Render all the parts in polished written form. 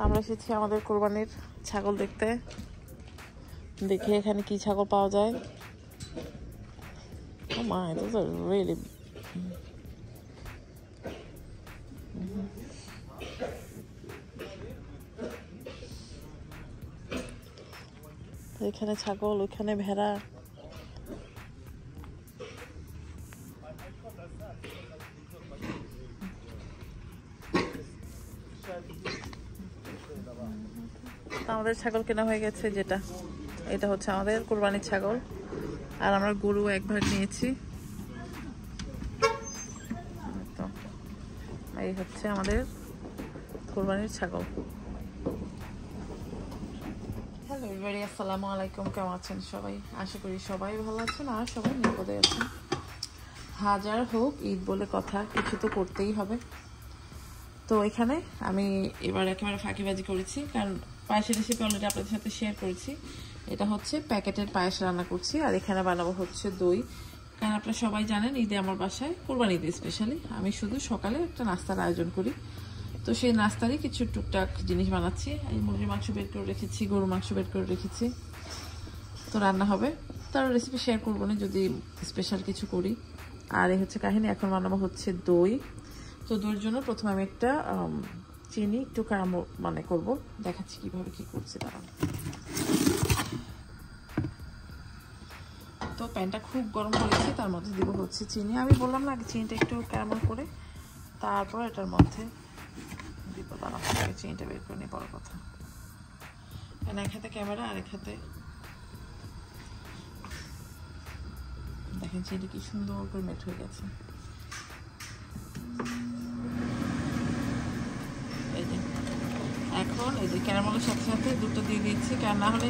আমরা এসেছি আমাদের কোরবানির ছাগল দেখতে, দেখে এখানে কি ছাগল পাওয়া যায়। Oh my, those are really এখানে ছাগল, ওইখানে ভেড়া। আমাদের ছাগল কেনা হয়ে গেছে, যেটা এটা হচ্ছে আমাদের কোরবানির ছাগল। আর আমরা গরু এক ভাগ নিয়েছি। তো এই হচ্ছে আমাদের কোরবানির ছাগল। হ্যালো এভরিবডি, আসসালামু আলাইকুম। কেমন আছেন সবাই? আশা করি সবাই ভালো আছেন আর সবাই নিরাপদে আছেন। হাজার হোক, ঈদ বলে কথা, কিছু তো করতেই হবে। তো এখানে আমি এবার একেবারে ফাঁকিবাজি করেছি, কারণ পায়েসের রেসিপি অলরেডি আপনাদের সাথে শেয়ার করেছি। এটা হচ্ছে প্যাকেটের পায়েস রান্না করছি, আর এখানে বানাবো হচ্ছে দই। কারণ আপনারা সবাই জানেন ঈদে আমার বাসায়, কোরবানি ঈদে স্পেশালি, আমি শুধু সকালে একটা নাস্তার আয়োজন করি। তো সেই নাস্তারই কিছু টুকটাক জিনিস বানাচ্ছি। এই মুরগির মাংস বের করে রেখেছি, গরুর মাংস বের করে রেখেছি। তো রান্না হবে, তার রেসিপি শেয়ার করবো না যদি স্পেশাল কিছু করি। আর এই হচ্ছে কাহিনী। এখন বানাবো হচ্ছে দই। তো দইয়ের জন্য প্রথমে আমি একটা চিনি একটু কারামো মানে করবো, দেখাচ্ছি কিভাবে কি করছি তারা। তো প্যানটা খুব গরম করেছি, তার মধ্যে দিব হচ্ছে চিনি। আমি বললাম না আগে চিনিটা একটু ক্যারামেল করে তারপর এটার মধ্যে দিব। তারা চিনিটা বের করে নিয়ে বড় কথা। এক হাতে ক্যামেরা আর এক হাতে দেখেন চিনি কি সুন্দর করে মেট হয়ে গেছে। এখন এই যে ক্যারামেলের সাথে সাথে দুধটা দিয়ে দিচ্ছি, কারণ না হলে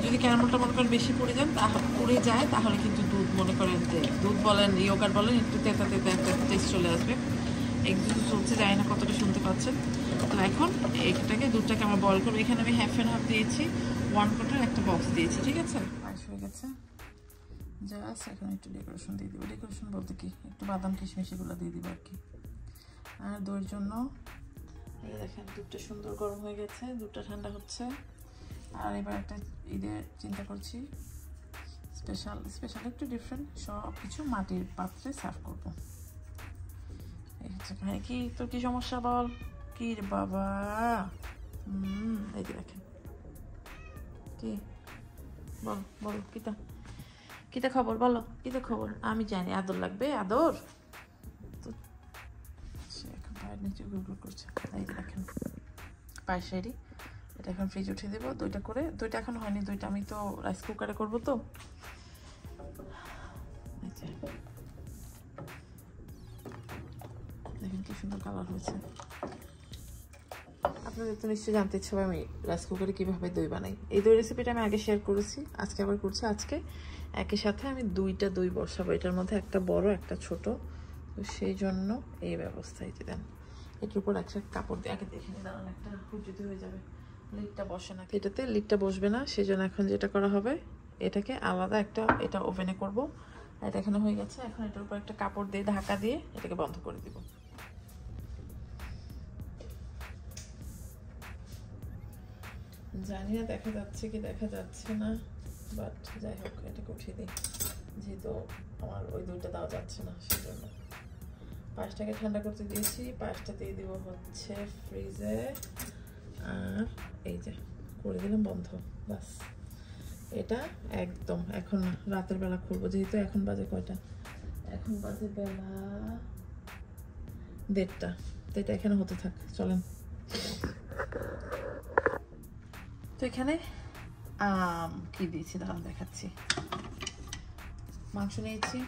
যদি ক্যারামেলটা মনে করেন বেশি পড়ে যায় তাহলে কিন্তু দুধ মনে করেন যে দুধ বলেন ইয়োগার্ট বলেন একটু তেতা তেতা একটা টেস্ট চলে আসবে। একদম চলছে, জানি না কতটা শুনতে পাচ্ছেন। তো এখন এটাকে দুধটাকে আমরা বয়েল করবো। এখানে আমি হাফ অ্যান্ড হাফ দিয়েছি, 1 কোয়ার্টার একটা বক্স দিয়েছি, ঠিক আছে। পায়েস হয়ে গেছে জাস্ট। এখন একটু ডেকোরেশন দিয়ে দিব। ডেকোরেশন বলতে কি, একটু বাদাম কিশমিশ এগুলো দিয়ে দিব আর কি। আর দইয়ের জন্য এই দেখেন দুধটা সুন্দর গরম হয়ে গেছে, দুধটা ঠান্ডা হচ্ছে। আর এবার একটা ঈদের চিন্তা করছি, স্পেশাল একটু ডিফারেন্ট, সব কিছু মাটির পাত্রে সার্ভ করবো। এই হচ্ছে কাহিনী। কি তোর কি সমস্যা বল? কি রে বাবা? এই যে দেখেন কি বল বল, কিতা খবর বলো, কিতা খবর? আমি জানি আদর লাগবে, আদর তো এখন পায়ের নিচে গুড় করছে। এই যে দেখেন পায়েস রেডি। এটা এখন ফ্রিজ উঠে দেবো। দইটা এখন হয়নি, দইটা আমি তো রাইস কুকারে করবো। তো দেখেন কি সুন্দর কালার হয়েছে। আপনাদের তো নিশ্চয়ই জানতে ইচ্ছে হবে আমি রাইস কুকারে কীভাবে দই বানাই। এই দই রেসিপিটা আমি আগে শেয়ার করেছি, আজকে আবার করছি। আজকে একই সাথে আমি 2টা দই বসাবো, এটার মধ্যে একটা বড় একটা ছোট। তো সেই জন্য এই ব্যবস্থায় যে দেন, এটার উপর একটা কাপড় দিয়ে আগে দেখে নিই, দাঁড়ান একটা হুজুতি হয়ে যাবে, লিডটা বসে না। এটাতে লিডটা বসবে না, সেই জন্য এখন যেটা করা হবে, এটাকে আলাদা একটা এটা ওভেনে করবো। এটা এখানে হয়ে গেছে। এখন এটার উপর একটা কাপড় দিয়ে ঢাকা দিয়ে এটাকে বন্ধ করে দিব। জানি না দেখা যাচ্ছে কি দেখা যাচ্ছে না, বাট যাই হোক এটাকে উঠিয়ে দিই, যেহেতু আমার ওই দুইটা দেওয়া যাচ্ছে না। সেই জন্য পায়েসটাকে ঠান্ডা করতে দিয়েছি। পায়েসটা দিয়ে দিব হচ্ছে ফ্রিজে। আর এই যে করে দিলাম বন্ধ, বাস। এটা একদম এখন রাতের বেলা খুলবো, যেহেতু এখন বাজে কয়টা, এখন বাজে বেলা 1:30। তো এটা এখানে হতে থাক, চলেন। তো এখানে কি দিয়েছি দাঁড়ান দেখাচ্ছি। মাংস নিয়েছি,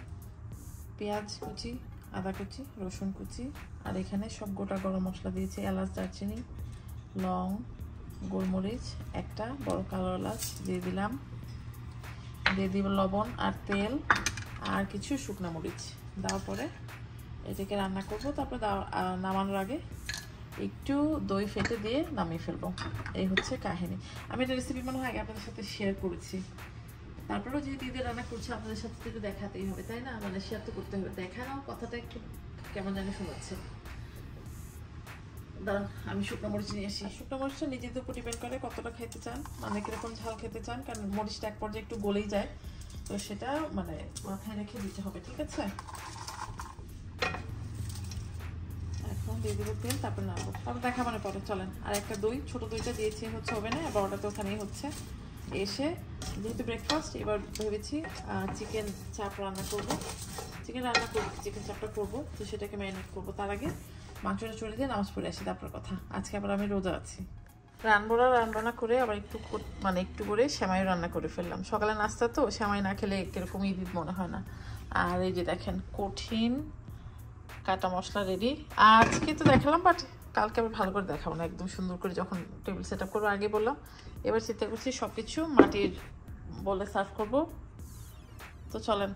পেঁয়াজ কুচি, আদা কুচি, রসুন কুচি, আর এখানে সব গোটা গরম মশলা দিয়েছি। এলাচ, দারচিনি, লং, গোলমরিচ, একটা বড় কালো এলাচ দিয়ে দিলাম। দিয়ে দিব লবণ আর তেল আর কিছু শুকনো মরিচ। দেওয়ার পরে এটাকে রান্না করবো। তারপরে নামানোর আগে একটু দই ফেটে দিয়ে নামিয়ে ফেলবো। এই হচ্ছে কাহিনী। আমি এটা রেসিপি মনে হয় আগে আপনাদের সাথে শেয়ার করেছি, তারপরেও যেহেতু ঈদের রান্না করছি আপনাদের সাথে তো একটু দেখাতেই হবে, তাই না? মানে শেয়ার তো করতে হবে, দেখানো কথাটা একটু কেমন জানি শোনাচ্ছে। দাঁড়ান আমি শুকনো মরিচ নিয়ে আসি। শুকনো মরিচটা নিজেদের উপর ডিপেন্ড করে কতটা খেতে চান, মানে কিরকম ঝাল খেতে চান, কারণ মরিচটা এক পর্যায়ে একটু গলেই যায়, তো সেটা মানে মাথায় রেখে দিতে হবে, ঠিক আছে? এখন দিয়ে দেবো তেল, তারপর নাড়বো, তারপর দেখা মানে পরে। চলেন। আর একটা দই, ছোট দইটা দিয়েছি হচ্ছে ওভেনে, আবার ওটা তো ওখানেই হচ্ছে। এসে যেহেতু ব্রেকফাস্ট, এবার ভেবেছি চিকেন চাপ রান্না করবো। চিকেন চাপটা করবো, তো সেটাকে ম্যারিনেট করবো। তার আগে মাংসটা চলে দিয়ে নামাজ পড়ে আসি, তারপর কথা। আজকে আবার আমি রোজা আছি। রান্না করে আবার একটু করে সেমাই রান্না করে ফেললাম। সকালে নাস্তা তো, সেমাই না খেলে কিরকম ঈদ মনে হয় না। আর এই যে দেখেন কঠিন কাটা মশলা রেডি। আজকে তো দেখালাম, বাট কালকে আবার ভালো করে দেখাবো না, একদম সুন্দর করে যখন টেবিল সেট আপ করবো। আগে বললাম, এবার চিন্তা করছি সবকিছু মাটির বলে সার্ভ করব। তো চলেন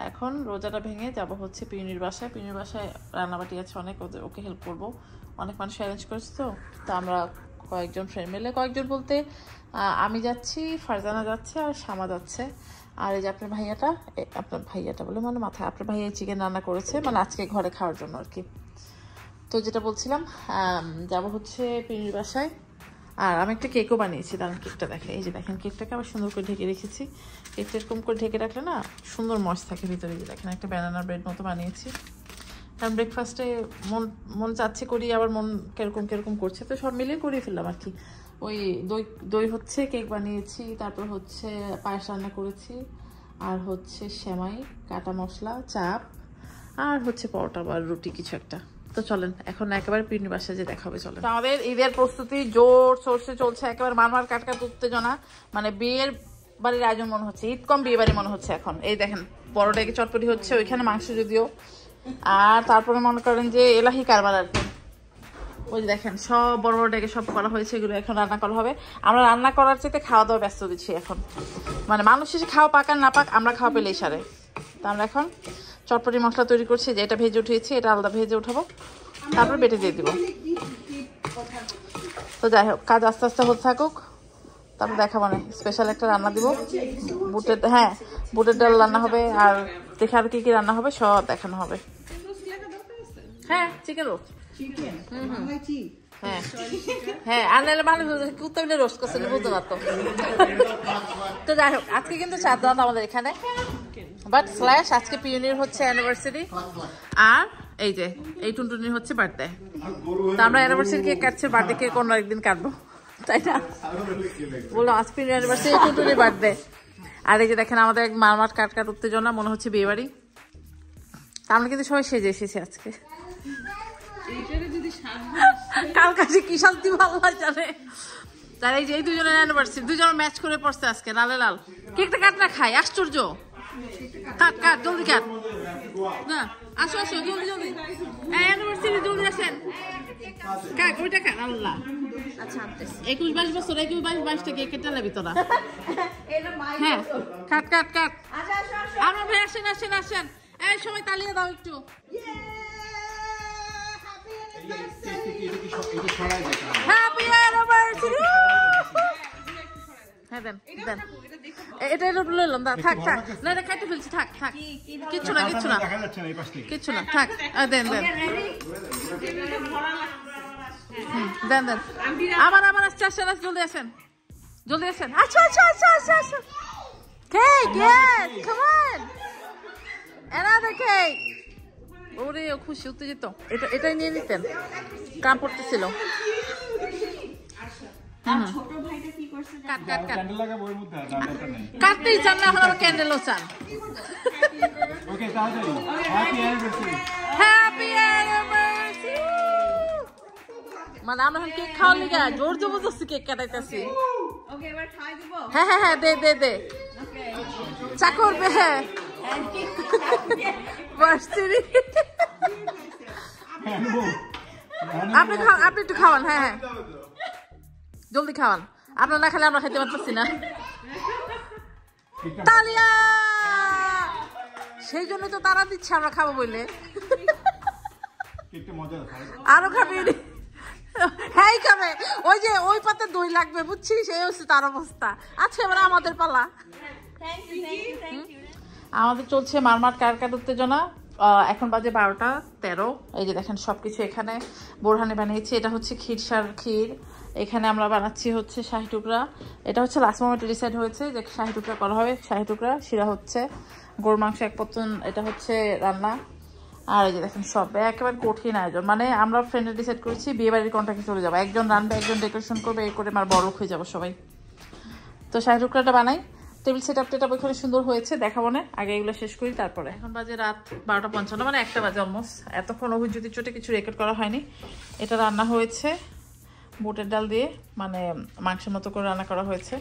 এখন রোজাটা ভেঙে যাব হচ্ছে পিউনির বাসায়। পিউনির বাসায় রান্নাবাটি আছে অনেক, ওকে হেল্প করবো। অনেক মানুষ অ্যারেঞ্জ করেছে, তো আমরা কয়েকজন ফ্রেন্ড মিলে, কয়েকজন বলতে আমি যাচ্ছি, ফারজানা যাচ্ছে, আর শামা যাচ্ছে। আর এই যে আপনার ভাইয়াটা বলে মানে মাথায়, আপনার ভাইয়া চিকেন রান্না করেছে, মানে আজকে ঘরে খাওয়ার জন্য আর কি। তো যেটা বলছিলাম, যাব হচ্ছে পিউনির বাসায়। আর আমি একটা কেকও বানিয়েছি, দাঁড়ান কেকটা দেখে। এই যে দেখেন কেকটাকে আবার সুন্দর করে ঢেকে রেখেছি। কেকটা এরকম করে ঢেকে রাখলে না সুন্দর মস থাকে ভিতরে। যে দেখেন একটা ব্যানানা ব্রেড মতো বানিয়েছি, কারণ ব্রেকফাস্টে মন চাচ্ছে করি, আবার মন কিরকম করছে, তো সব মিলিয়ে করিয়ে ফেললাম আর কি। ওই দই হচ্ছে, কেক বানিয়েছি, তারপর হচ্ছে পায়েস রান্না করেছি, আর হচ্ছে সেমাই, কাটা মশলা, চাপ, আর হচ্ছে পরোটা বা রুটি কিছু একটা। তো চলেন এখন একেবারে পিউনির বাসায় যে দেখা হবে। চলেন। আমাদের ঈদের প্রস্তুতি জোর সোর্সে চলছে, একেবারে মারমার কাটকাট উত্তেজনা, মানে বিয়ের বাড়ির আয়োজন মনে হচ্ছে, ঈদ কম বিয়ে বাড়ি মনে হচ্ছে এখন। এই দেখেন পরোটাকে চটপটি হচ্ছে, ওইখানে মাংস যদিও, আর তারপরে মনে করেন যে এলাহি কারবার আর কি। ওই যে দেখেন সব বড় ডেকে সব করা হয়েছে, এগুলো এখন রান্না করা হবে। আমরা রান্না করার চাইতে খাওয়া দাওয়া ব্যস্ত দিচ্ছি এখন, মানে মানুষ এসে খাওয়া পাক আর না পাক আমরা খাওয়া পেলেই সারে। তা আমরা এখন চটপটি মশলা তৈরি করছি, যে এটা ভেজে উঠিয়েছি, এটা আলাদা ভেজে উঠাবো, তারপর বেটে দিয়ে দিব। তো যাই হোক, কাজ আস্তে আস্তে হতে থাকুক, তারপর দেখা মানে স্পেশাল একটা রান্না দিব। বুটের ডাল রান্না হবে, আর দেখে আর কি রান্না হবে সব দেখানো হবে। হ্যাঁ চিকেন রোস্ট, হ্যাঁ আর নাহলে মানুষ কুত্তা মিলে রোস্ট করছে, বুঝতে পারতো। তো যাই হোক, আজকে কিন্তু চাঁদ রাত আমাদের এখানে, বাট স্ল্যাশ আজকে পিউনির হচ্ছে অ্যানিভার্সারি, আর এই যে এই টুনটুনির হচ্ছে বার্থডে। তো আমরা অ্যানিভার্সারি কেক কাটছি, বার্থডে কেক অন্য একদিন কাটবো, তাই না? বললো আজ পিউনির অ্যানিভার্সারি, টুনটুনির বার্থডে। আর এই যে দেখেন আমাদের এক মারমার কাটকাট উত্তেজনা, মনে হচ্ছে বিয়ে বাড়ি। তা আমরা কিন্তু সবাই সেজে এসেছি আজকে, কার কাছে কি শান্তি ভালো জানে। তার এই যে এই দুজনের অ্যানিভার্সারি, দুজন ম্যাচ করে পড়ছে আজকে, লালে লাল। কেকটা কাট না খাই, আশ্চর্য। কাট জলদি কাট না, আসো জলদি অ্যানিভার্সারি জলদি আসেন, কাট ওইটা কাট। আল্লাহ আচ্ছা 21-22 বছর, 21-22টা কেক কেটে নেবি তোরা। হ্যাঁ কাট আমার ভাই আসেন এই সময় তালিয়ে দাও একটু। Happy anniversary. হ্যাঁ দেন এটা লইলাম, থাক না এটা খাইতে ফেলছি, থাক কিচ্ছু না থাক, দেন আবার আসছে, জলদি আসেন। আচ্ছা cake, yes come on, another cake. ওরে খুশি উত্তেজিত, এটাই নিয়ে নিতেন, কাম পড়তেছিল। কাটতেই চান না, এখন আবার ক্যান্ডেলও চান। Happy anniversary. মানে আমরা কেক খাওয়ার লিগা জোর জবরদস্তি কেক কাটাইতেছি। হ্যাঁ দে চা করবে। হ্যাঁ আপনি একটু খাওয়ান। হ্যাঁ জলদি খাওয়ান, আপনার না খেলে আমরা খাইতে পারতেছি না। তালিয়া, সেই জন্য তো তারা দিচ্ছে আমরা খাবো বলে। আরো খাবি? হ্যাঁ খাবে, ওই যে ওই পাতে দই লাগবে বুঝছিস, এই হচ্ছে তার অবস্থা। আচ্ছা এবার আমাদের পালা। আমাদের চলছে মারমার কারকার উত্তেজনা। এখন বাজে 12:13। এই যে দেখেন সবকিছু এখানে বোরহানে বানিয়েছি। এটা হচ্ছে ক্ষীর। এখানে আমরা বানাচ্ছি হচ্ছে শাহী টুকরা। এটা হচ্ছে লাস্ট মোমেন্টে ডিসাইড হয়েছে যে শাহী টুকরা করা হবে। শাহী টুকরা শিরা হচ্ছে, গরুর মাংস 1 পত্তন, এটা হচ্ছে রান্না। আর এই যে দেখেন সব একেবারে কঠিন আয়োজন। মানে আমরা ফ্রেন্ডে ডিসাইড করেছি বিয়ে বাড়ির কন্ট্রাক্টে চলে যাবো, একজন রান্না একজন ডেকোরেশন করবে, এই করে আমার বড় হয়ে যাবো সবাই। তো শাহী টুকরাটা বানাই। টেবিল সেট আপ টেটা ওইখানে সুন্দর হয়েছে, দেখাবো না, আগে এগুলো শেষ করি তারপরে। এখন বাজে রাত 12:55, মানে 1টা বাজে অলমোস্ট। এতক্ষণ অভিজ্ঞতি চোটে কিছু রেকর্ড করা হয়নি। এটা রান্না হয়েছে বুটের ডাল দিয়ে, মানে মাংসের মতো করে রান্না করা হয়েছে।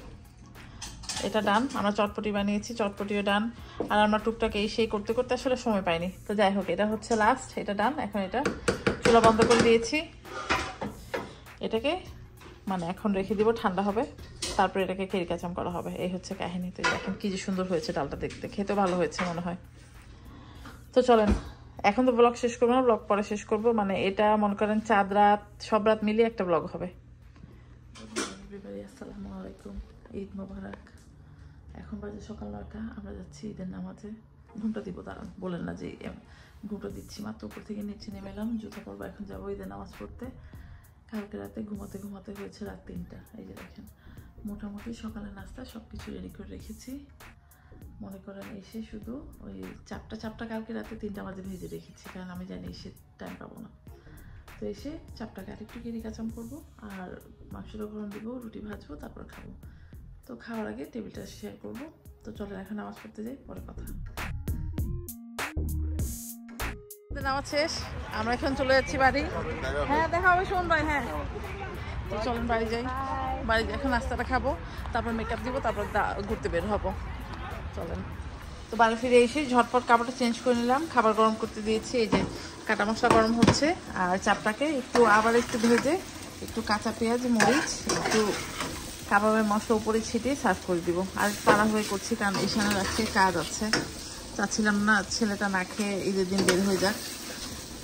এটা ডান। আমরা চটপটি বানিয়েছি, চটপটিও ডান। আর আমরা টুকটাক এই সেই করতে করতে আসলে সময় পাইনি। তো যাই হোক, এটা হচ্ছে লাস্ট, এটা ডান। এখন এটা চুলা বন্ধ করে দিয়েছি। এটাকে মানে এখন রেখে দিব, ঠান্ডা হবে, তারপরে এটাকে কেরি কাচাম করা হবে। এই হচ্ছে কাহিনী। তো দেখেন কি যে সুন্দর হয়েছে ডালটা, দেখতে খেতে ভালো হয়েছে মনে হয়। তো চলেন, এখন তো ব্লগ শেষ করবো না, ব্লগ পরে শেষ করবো। মানে এটা মনে করেন চাঁদ রাত সব রাত মিলিয়ে একটা ব্লগ হবে। আসসালামু আলাইকুম, ঈদ মোবারক। এখন বাজে সকাল 9টা। আমরা যাচ্ছি ঈদের নামাজে। ঘুমটা দিব, দাঁড়ান, বলেন না যে ঘুমটা দিচ্ছি। মাত্র উপর থেকে নিচে নেমে এলাম, জুতো পরবো, এখন যাবো ঈদের নামাজ পড়তে। কালকে রাতে ঘুমাতে ঘুমাতে হয়েছে রাত 3টা। এই যে দেখেন মোটামুটি সকালে নাস্তা সব কিছু রেডি করে রেখেছি। মনে করেন এসে শুধু ওই চাপটা কালকে রাতে 3টা বাজে ভেজে রেখেছি, কারণ আমি জানি এসে টাইম পাবো না। তো এসে চাপটাকে আরেকটু কেরি কাচাম করবো, আর মাংসটা গরম দিব, রুটি ভাজবো, তারপর খাবো। তো খাওয়ার আগে টেবিলটা শেয়ার করবো। তো চলেন এখন নামাজ পড়তে যাই, পরে কথা। নামাজ শেষ, আমরা এখন চলে যাচ্ছি বাড়ি। হ্যাঁ দেখা হবে শোন ভাই। হ্যাঁ তো চলেন বাড়ি যাই। বাড়ি এখন নাস্তাটা খাবো, তারপর মেকআপ দিব, তারপর ঘুরতে বের হবো। চলেন। তো বাড়ি ফিরে এসে ঝটপট কাপড়টা চেঞ্জ করে নিলাম, খাবার গরম করতে দিয়েছি। এই যে কাটা মশলা গরম হচ্ছে, আর চাপটাকে আবার একটু ভেজে একটু কাঁচা পেঁয়াজ, মরিচ, একটু কাবাবের মশলা উপরে ছিটিয়ে সার্ভ করে দিব। আর তাড়াহুড়ো করছি, কারণ ঈশানের আজকে কাজ আছে। চাচ্ছিলাম না ছেলেটা না খেয়ে ঈদের দিন বের হয়ে যাক।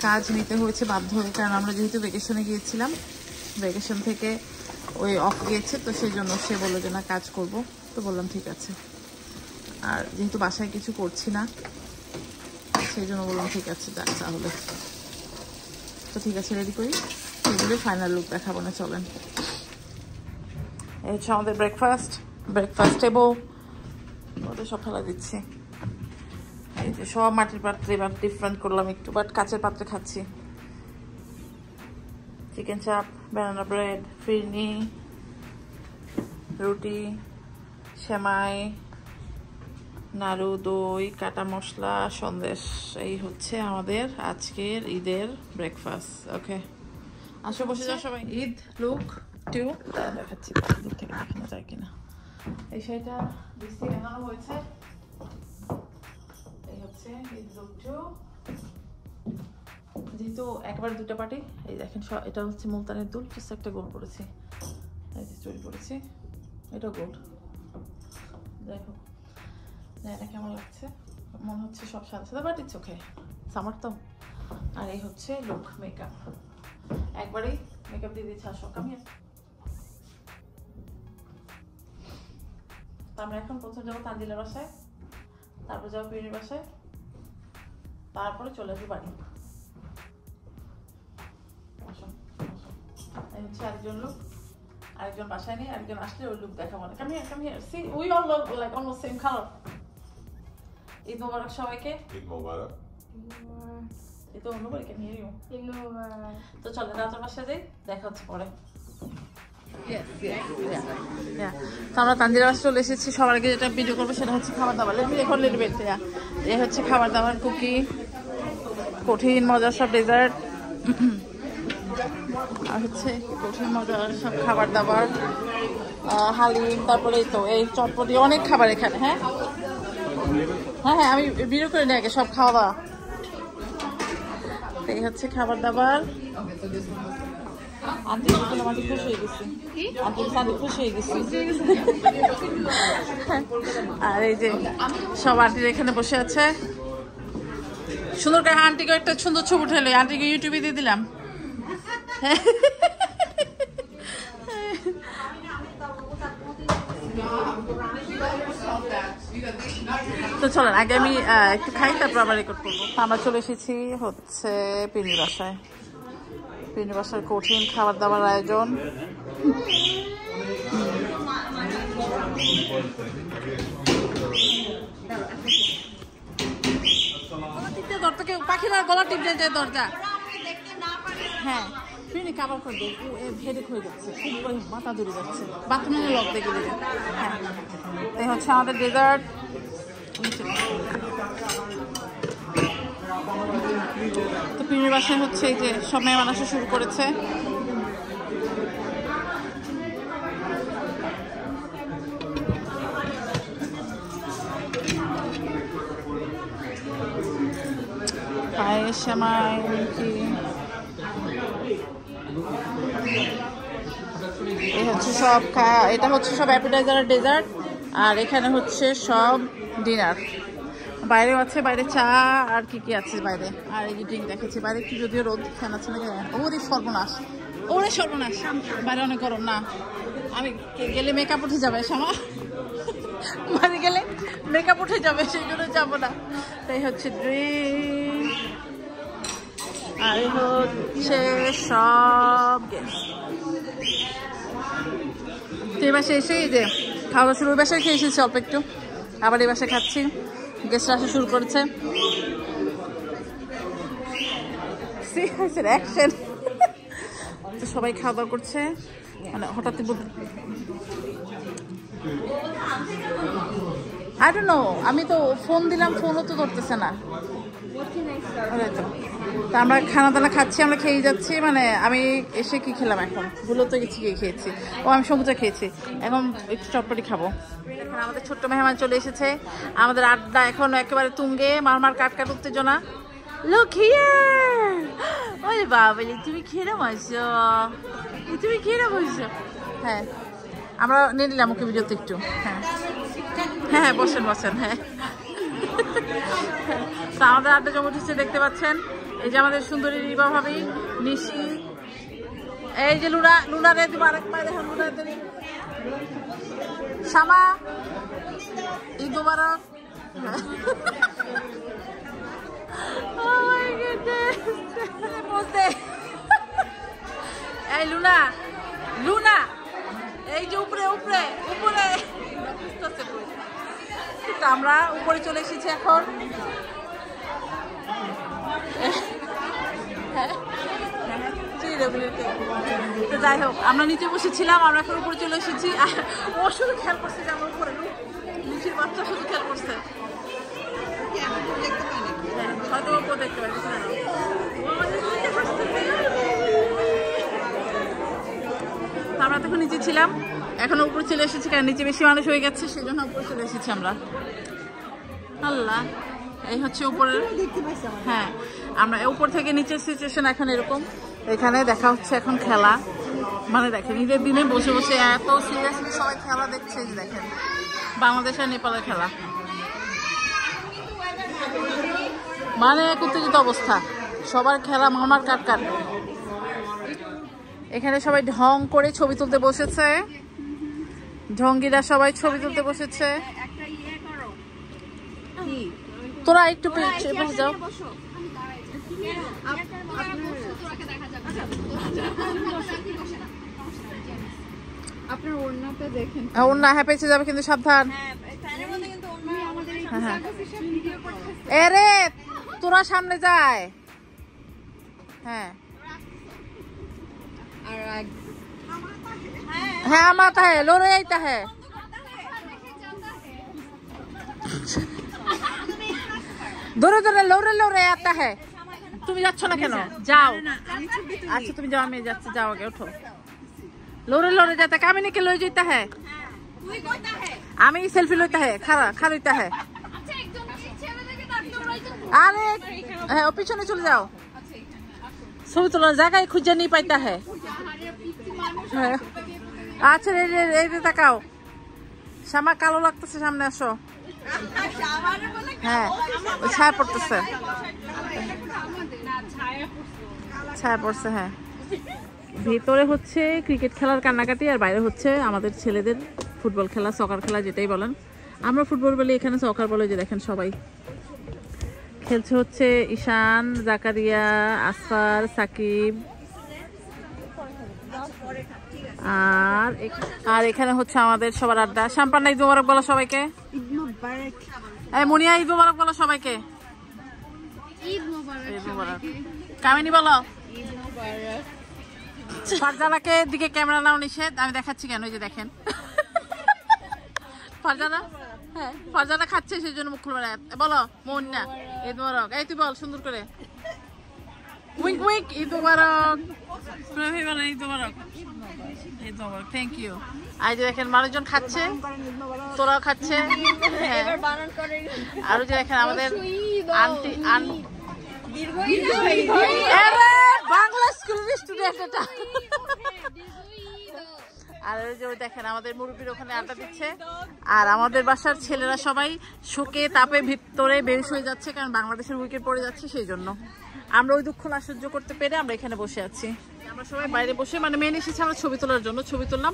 কাজ নিতে হয়েছে বাধ্য হয়ে, কারণ আমরা যেহেতু ভ্যাকেশনে গিয়েছিলাম, ভ্যাকেশন থেকে ওই অফ গিয়েছে, তো সেই জন্য সে বললো যে না কাজ করব। তো বললাম ঠিক আছে। আর যেহেতু বাসায় কিছু করছি না, সেই জন্য বললাম ঠিক আছে যাক তাহলে। তো ঠিক আছে, রেডি করি, সেগুলো ফাইনাল লুক দেখাবো না। চলেন। এই হচ্ছে আমাদের ব্রেকফাস্ট টেবল। ওদের সব ফেলা দিচ্ছি। এই যে সব মাটির পাত্রে, এবার ডিফারেন্ট করলাম একটু, বাট কাচের পাত্রে খাচ্ছি। চিকেন চাপ, ব্যানানা ব্রেড, ফিরনি, রুটি, সেমাই, নাড়ু, দই, কাটা মশলা, সন্দেশ। এই হচ্ছে আমাদের আজকের ঈদের ব্রেকফাস্ট। ওকে আসো বসে যাও সবাই। ঈদ লুক 2 দেখাচ্ছি, দূর থেকে দেখানো যায় কিনা। এই শাড়িটা বেশি বানানো হয়েছে। এই হচ্ছে ঈদ লুক 2, যেহেতু একবার 2টা পার্টি। এই দেখেন এটা হচ্ছে মুলতানের দুল, জাস্ট একটা গোল করেছি। এই যে চুরি করেছি, এটাও গোল। যাই হোক, এটা কেমন লাগছে? মনে হচ্ছে সব সাদা সাদা, বাট ইটস ওকে, সামার তো। আর এই হচ্ছে লুক মেকআপ, একবারেই মেকআপ দিয়ে দিচ্ছি। আসো আমি। তো আমরা এখন প্রথম যাবো তানজিলের বাসায়, তারপর যাবো পিরির বাসায়, তারপরে চলে আসবো বাড়ি। এই হচ্ছে আরেকজন লোক, আরেকজন বাসায় নেই, আরেকজন আসলে ওই লুক দেখাবো না। Come here. See, we all look like almost same color. Eid মোবারক সবাইকে। ঈদ মোবারক। এই তো nobody can hear you. Eid মোবারক। তো চলো রাতের বাসায় যাই, দেখা হচ্ছে পরে। তো আমরা তানজিলের বাসায় চলে এসেছি। সবার আগে যেটা ভিডিও করবো সেটা হচ্ছে খাবার দাবার। এখন লিটল বিট, এই হচ্ছে খাবার দাবার, কুকি, কঠিন মজার সব ডেজার্ট, আর হচ্ছে কঠিন মজার সব খাবার দাবার, হালিম, তারপরে তো এই চটপটি, অনেক খাবার এখানে। হ্যাঁ হ্যাঁ হ্যাঁ আমি ভিডিও করে নিই আগে সব খাওয়া দাওয়া। এই হচ্ছে খাবার দাবার। আন্টি আন্টি খুশি হয়ে গেছি, আন্টি খুশি হয়ে গেছি। আর এই যে সব আন্টির এখানে বসে আছে। সুন্দর করে আন্টিকে একটা সুন্দর ছবি উঠে এলো, আন্টিকে ইউটিউবে দিয়ে দিলাম। তো চলেন আগে আমি একটু খাই, তারপর আবার রেকর্ড করবো। আমরা চলে এসেছি হচ্ছে পিনির বাসায়। পিনির বাসার কঠিন খাবার দাবার আয়োজন। পাখিরা গলা টিপ দেয় দরজা। হ্যাঁ পিনি কাবার করে দেয়, হেডেক হয়ে যাচ্ছে, খুব মাথা দূরে যাচ্ছে, বাথরুমে লক দেখে দেবে। হ্যাঁ এই হচ্ছে আমাদের ডেজার্ট। তো পিনির বাসায় হচ্ছে এই যে সব মেহমান আসা শুরু করেছে। পায়েস, সেমাই, নিমকি, এই হচ্ছে সব এটা হচ্ছে সব অ্যাপিটাইজার আর ডেজার্ট, আর এখানে হচ্ছে সব ডিনার। বাইরেও আছে, বাইরে চা আর কি কি আছে বাইরে, আর এই যে ড্রিঙ্ক দেখেছি বাইরে একটু যদিও রোদ ফ্যান আছে নাকি। ওরে সর্বনাশ, ওরে সর্বনাশ, বাইরে অনেক গরম। না আমি গেলে মেকআপ উঠে যাবে, শ্যামা বাইরে গেলে মেকআপ উঠে যাবে, সেই জন্য যাবো না। তাই হচ্ছে ড্রিঙ্ক, আর হচ্ছে সব গেস্ট। তো এই বাসায় এসে এই যে খাওয়া শুরু, ওই বাসায় খেয়ে এসেছি অল্প একটু, আবার এই বাসায় খাচ্ছি। গেস্টরা আসা শুরু করেছে। তো সবাই খাওয়া দাওয়া করছে, মানে হঠাৎ আই ডোন্ট নো, আমি তো ফোন দিলাম, ফোনও তো ধরতেছে না। তা আমরা খানা দানা খাচ্ছি, আমরা খেয়ে যাচ্ছি। মানে আমি এসে কি খেলাম এখন, ভুলো তো গেছি, কি খেয়েছি, ও আমি সমুদ্র খেয়েছি, এখন একটু চটপটি খাবো। এখন আমাদের ছোট্ট মেহমান চলে এসেছে, আমাদের আড্ডা এখন একেবারে তুঙ্গে, মারমার কাট কাট উত্তেজনা। লোক ওরে বাবলি, তুমি খেয়ে বসো, তুমি খেয়ে বসো। হ্যাঁ আমরা নিয়ে নিলাম ওকে ভিডিওতে একটু। হ্যাঁ হ্যাঁ হ্যাঁ বসেন বসেন। হ্যাঁ তা আমাদের আড্ডা জমে উঠেছে, দেখতে পাচ্ছেন। এই যে আমাদের সুন্দরী রিবা ভাবি, নিশি, এই যে লুনা, লুনারে দিব আরেক পায়ে দেখেন, লুনারে শামা, ঈদ মুবারক। এই লুনা, লুনা এই যে উপরে উপরে উপরে, আমরা উপরে চলে এসেছি এখন। যাই হোক আমরা নিচে বসেছিলাম, আমরা এখন উপরে চলে এসেছি। ও শুধু খেয়াল করছে যে আমরা উপরে, নিচের বাচ্চা শুধু খেয়াল করছে, হয়তো ওপর দেখতে পাই। আমরা তখন নিচে ছিলাম, এখন উপরে চলে এসেছি, কারণ নিচে বেশি মানুষ হয়ে গেছে, সেই জন্য উপরে চলে এসেছি আমরা। আল্লাহ, এই হচ্ছে উপরের। হ্যাঁ আমরা উপর থেকে নিচের সিচুয়েশন এখন এরকম। এখানে দেখা হচ্ছে এখন খেলা, মানে দেখেন ঈদের দিনে বসে বসে এত সিরিয়াসলি সবাই খেলা দেখছে। দেখেন বাংলাদেশ আর নেপালের খেলা, মানে এক উত্তেজিত অবস্থা, সবার খেলা মামার কাট কাট। এখানে সবাই ঢং করে ছবি তুলতে বসেছে, ঢঙ্গিরা সবাই ছবি তুলতে বসেছে। তোরা একটু বসে যাও। আপনার ওড়নাটা দেখেন, ওড়না হ্যাঁ পেছে যাবে কিন্তু সাবধান। এরে তোরা সামনে যায়। হ্যাঁ হ্যাঁ আমাতা হ্যাঁ লো রে আইতা হ্যাঁ। দৌড়ে দৌড়ে লৌড়ে লৌড়ে আতা হ্যাঁ। তুমি যাচ্ছ না কেন? যাও। আচ্ছা তুমি যাও, আমি যাচ্ছি, যাও আগে ওঠো। লৌড়ে লৌড়ে যাতে কামিনীকে লই যাইতা হ্যাঁ, আমি সেলফি লইতা হ্যাঁ, খারা খারইতা হ্যাঁ। আরে হ্যাঁ ও পিছনে চলে যাও, ছবি তোলার জায়গায় খুঁজে নিয়ে পাইতা হ্যাঁ। আচ্ছা এই যে তাকাও, শ্যামা কালো লাগতেছে, সামনে আসো। হ্যাঁ ওই ছায়া পড়তেছে, ছায়া পড়ছে। হ্যাঁ ভেতরে হচ্ছে ক্রিকেট খেলার কান্নাকাটি, আর বাইরে হচ্ছে আমাদের ছেলেদের ফুটবল খেলা, সকার খেলা যেটাই বলেন। আমরা ফুটবল বলি, এখানে সকার বলে। যে দেখেন সবাই খেলছে হচ্ছে ঈশান, জাকারিয়া, আসফার, সাকিব আর এখানে হচ্ছে আমাদের সবার আড্ডা। শাম্পান্না ঈদ মোবারক বলো সবাইকে। এই মুনিয়া ঈদ মোবারক বলো সবাইকে। ঈদ মোবারক। কামিনী বলো। ফারজানাকে দিকে ক্যামেরা নাও নিষেধ, আমি দেখাচ্ছি কেন, এই যে দেখেন ফারজানা, হ্যাঁ ফারজানা খাচ্ছে সেই জন্য মুখ খুলবে না। বলো মুন্না ঈদ মোবারক। এই তুই বল সুন্দর করে। উইক উইক ঈদ মোবারক। ঈদ মোবারক। ঈদ মোবারক, থ্যাংক ইউ। আর যে দেখেন মানুষজন খাচ্ছে, তোরাও খাচ্ছে। আর যে দেখেন আমাদের আন্টি বাংলা স্কুলের স্টুডেন্ট এটা। আর ওই যে দেখেন আমাদের মুরব্বীর ওখানে আড্ডা দিচ্ছে। আর আমাদের বাসার ছেলেরা সবাই শোকে তাপে ভিতরে বেশ হয়ে যাচ্ছে, কারণ বাংলাদেশের উইকেট পড়ে যাচ্ছে। সেই জন্য আমরা ওই দুঃখ না সহ্য করতে পেরে আমরা এখানে বসে আছি। আমরা সবাই বাইরে বসে, মানে মেন এসেছি আমরা ছবি তোলার জন্য, ছবি তুললাম,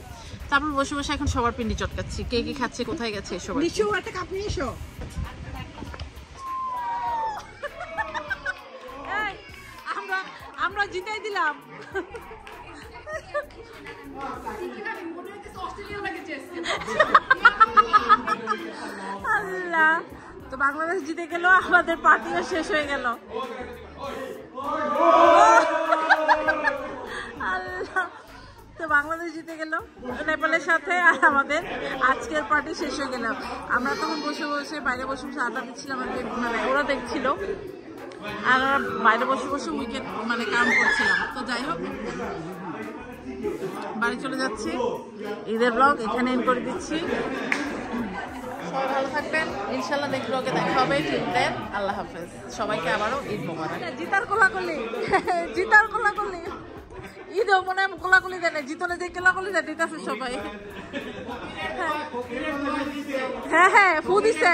তারপর বসে বসে এখন সবার পিন্ডি চটকাচ্ছি, কে কি খাচ্ছে, কোথায় গেছে এসব। আমরা জিতাই দিলাম। আল্লাহ, তো বাংলাদেশ জিতে গেল, আমাদের পার্টিও শেষ হয়ে গেল। আল্লাহ, তো বাংলাদেশ জিতে গেল নেপালের সাথে, আর আমাদের আজকের পার্টি শেষ হয়ে গেল। আমরা তখন বসে বসে বাইরে বসে বসে আড্ডা দিচ্ছিলাম, মানে ওরা দেখছিল, আর আমরা বাইরে বসে বসে উইকেট মানে কাম করছিলাম। তো যাই হোক, বাড়ি চলে যাচ্ছি। ঈদের ব্লগ এখানে এন্ড করে দিচ্ছি। সবাই ভালো থাকবেন, ইনশাল্লাহ নেক্সট ব্লগে দেখা হবে। ঠিক দেন, আল্লাহ হাফেজ। সবাইকে আবারও ঈদ মোবারক। জিতার কোলাকুলি, জিতার কোলাকুলি, ঈদও মনে হয় কোলাকুলি দেয় না, জিতনে যে কোলাকুলি দেয় দিতেছে সবাই। হ্যাঁ হ্যাঁ, ফু দিছে।